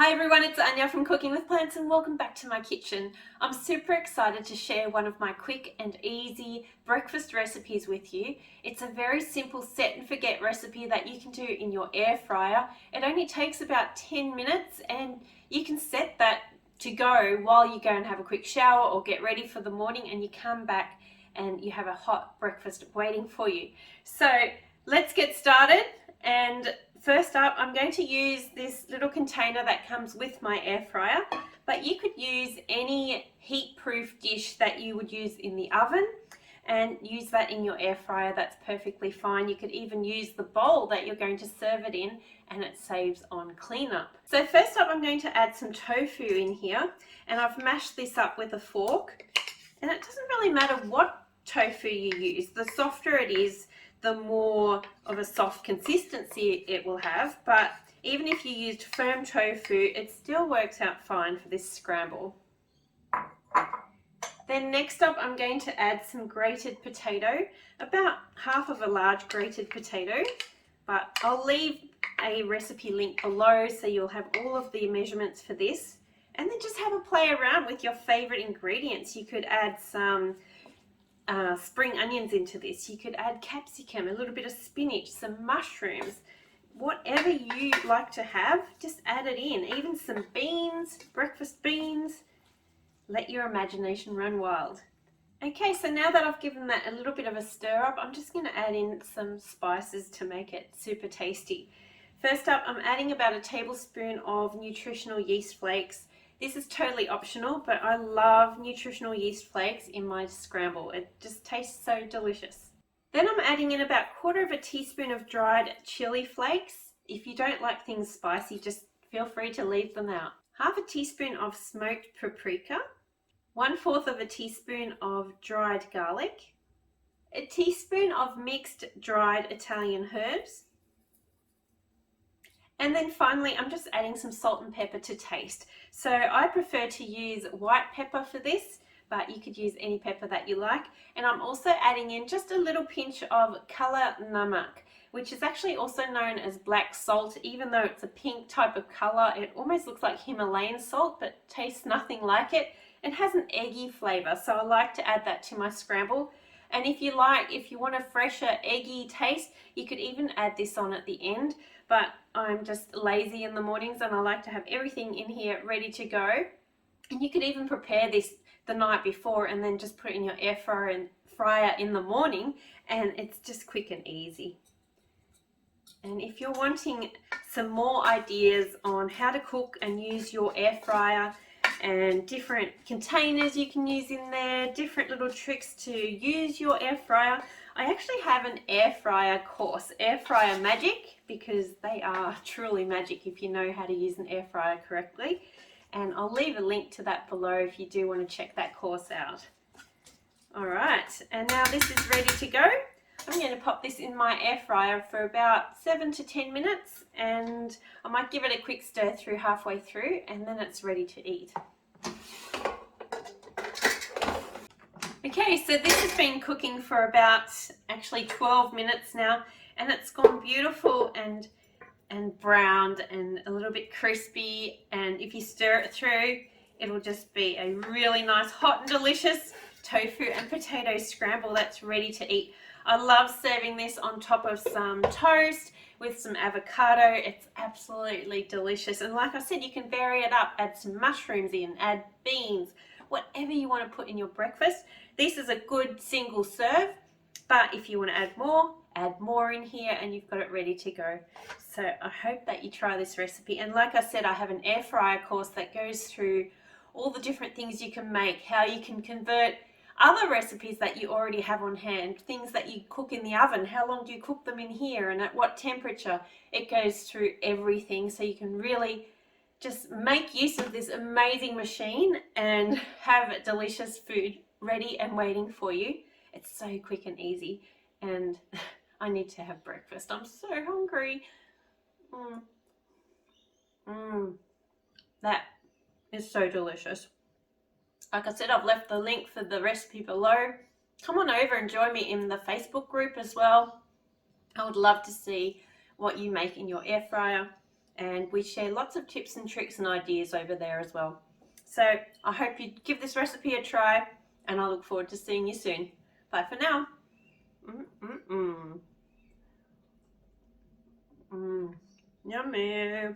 Hi everyone, it's Anja from Cooking with Plants and welcome back to my kitchen. I'm super excited to share one of my quick and easy breakfast recipes with you. It's a very simple set and forget recipe that you can do in your air fryer. It only takes about 10 minutes and you can set that to go while you go and have a quick shower or get ready for the morning, and you come back and you have a hot breakfast waiting for you. So let's get started. And first up, I'm going to use this little container that comes with my air fryer, but you could use any heat-proof dish that you would use in the oven and use that in your air fryer. That's perfectly fine. You could even use the bowl that you're going to serve it in, and it saves on cleanup. So first up, I'm going to add some tofu in here, and I've mashed this up with a fork. And it doesn't really matter what tofu you use. The softer it is, the more of a soft consistency it will have, but even if you used firm tofu, it still works out fine for this scramble. Then next up, I'm going to add some grated potato, about half of a large grated potato, but I'll leave a recipe link below so you'll have all of the measurements for this. And then just have a play around with your favorite ingredients. You could add some spring onions into this. You could add capsicum, a little bit of spinach, some mushrooms, whatever you like to have, just add it in. Even some beans, breakfast beans. Let your imagination run wild. Okay, so now that I've given that a little bit of a stir up, I'm just going to add in some spices to make it super tasty. First up, I'm adding about a tablespoon of nutritional yeast flakes. This is totally optional, but I love nutritional yeast flakes in my scramble. It just tastes so delicious. Then I'm adding in about 1/4 teaspoon of dried chili flakes. If you don't like things spicy, just feel free to leave them out. 1/2 teaspoon of smoked paprika, 1/4 teaspoon of dried garlic, a teaspoon of mixed dried Italian herbs, and then finally, I'm just adding some salt and pepper to taste. So I prefer to use white pepper for this, but you could use any pepper that you like. And I'm also adding in just a little pinch of kala namak, which is actually also known as black salt. Even though it's a pink type of color, it almost looks like Himalayan salt, but tastes nothing like it. It has an eggy flavor, so I like to add that to my scramble. And if you want a fresher, eggy taste, you could even add this on at the end. But I'm just lazy in the mornings and I like to have everything in here ready to go. And you could even prepare this the night before and then just put it in your air fryer in the morning, and it's just quick and easy. And if you're wanting some more ideas on how to cook and use your air fryer, and different containers you can use in there, different little tricks to use your air fryer, I actually have an air fryer course, Air Fryer Magic, because they are truly magic if you know how to use an air fryer correctly. And I'll leave a link to that below if you do want to check that course out. Alright, and now this is ready to go. I'm going to pop this in my air fryer for about 7 to 10 minutes, and I might give it a quick stir through halfway through, and then it's ready to eat. Okay, so this has been cooking for about actually 12 minutes now, and it's gone beautiful and browned and a little bit crispy, and if you stir it through, it'll just be a really nice hot and delicious tofu and potato scramble that's ready to eat. I love serving this on top of some toast with some avocado. It's absolutely delicious. And like I said, you can vary it up, add some mushrooms in, add beans, whatever you want to put in your breakfast. This is a good single serve, but if you want to add more in here and you've got it ready to go. So I hope that you try this recipe. And like I said, I have an air fryer course that goes through all the different things you can make, how you can convert other recipes that you already have on hand, things that you cook in the oven, how long do you cook them in here and at what temperature. It goes through everything, so you can really just make use of this amazing machine and have delicious food ready and waiting for you. It's so quick and easy, and I need to have breakfast. I'm so hungry. That is so delicious. Like I said, I've left the link for the recipe below. Come on over and join me in the Facebook group as well. I would love to see what you make in your air fryer. and we share lots of tips and tricks and ideas over there as well. So I hope you give this recipe a try, and I look forward to seeing you soon. Bye for now. Yummy.